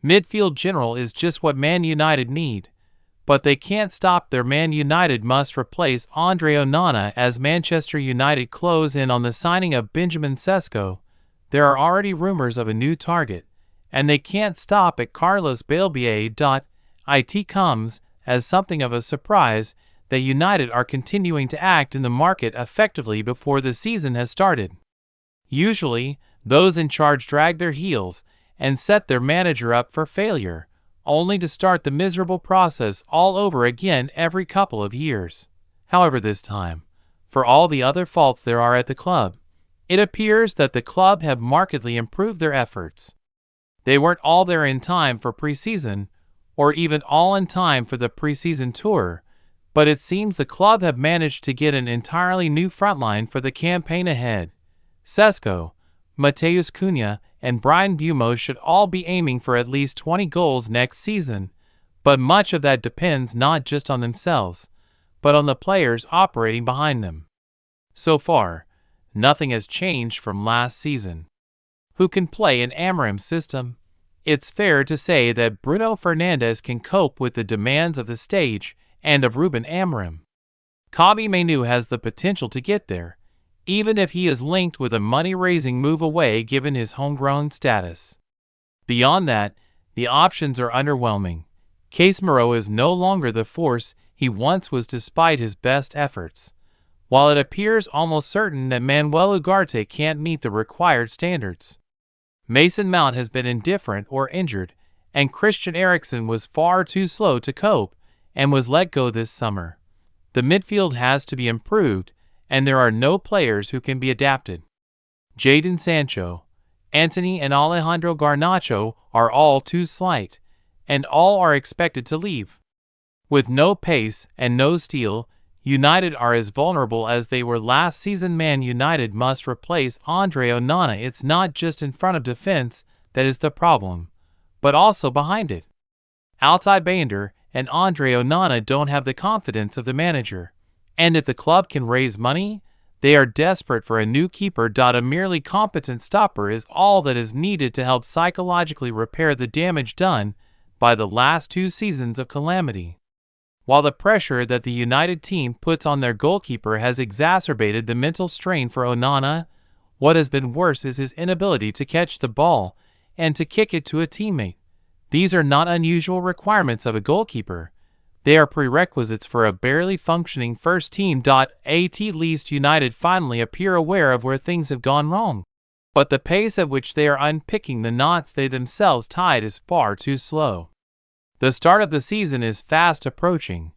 Midfield general is just what Man United need, but they can't stop their Man United must replace Andre Onana as Manchester United close in on the signing of Benjamin Sesko. There are already rumors of a new target, and they can't stop at Carlos Baleba. It comes as something of a surprise that United are continuing to act in the market effectively before the season has started. Usually, those in charge drag their heels and set their manager up for failure, only to start the miserable process all over again every couple of years. However, this time, for all the other faults there are at the club, it appears that the club have markedly improved their efforts. They weren't all there in time for preseason, or even all in time for the preseason tour, but it seems the club have managed to get an entirely new frontline for the campaign ahead. Sesko, Mateus Cunha, and Brian Bumo should all be aiming for at least 20 goals next season, but much of that depends not just on themselves, but on the players operating behind them. So far, nothing has changed from last season. Who can play an Amorim system? It's fair to say that Bruno Fernandes can cope with the demands of the stage and of Ruben Amorim. Kobbie Mainoo has the potential to get there, even if he is linked with a money-raising move away given his homegrown status. Beyond that, the options are underwhelming. Casemiro is no longer the force he once was despite his best efforts, while it appears almost certain that Manuel Ugarte can't meet the required standards. Mason Mount has been indifferent or injured, and Christian Eriksen was far too slow to cope and was let go this summer. The midfield has to be improved, and there are no players who can be adapted. Jadon Sancho, Antony and Alejandro Garnacho are all too slight, and all are expected to leave. With no pace and no steel, United are as vulnerable as they were last season. Man United must replace Andre Onana. It's not just in front of defense that is the problem, but also behind it. Altay Bayındır and Andre Onana don't have the confidence of the manager, and if the club can raise money, they are desperate for a new keeper. A merely competent stopper is all that is needed to help psychologically repair the damage done by the last 2 seasons of calamity. While the pressure that the United team puts on their goalkeeper has exacerbated the mental strain for Onana, what has been worse is his inability to catch the ball and to kick it to a teammate. These are not unusual requirements of a goalkeeper. They are prerequisites for a barely functioning first team. At least United finally appear aware of where things have gone wrong, but the pace at which they are unpicking the knots they themselves tied is far too slow. The start of the season is fast approaching,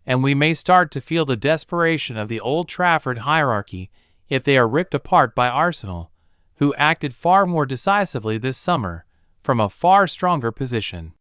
and we may start to feel the desperation of the Old Trafford hierarchy if they are ripped apart by Arsenal, who acted far more decisively this summer from a far stronger position.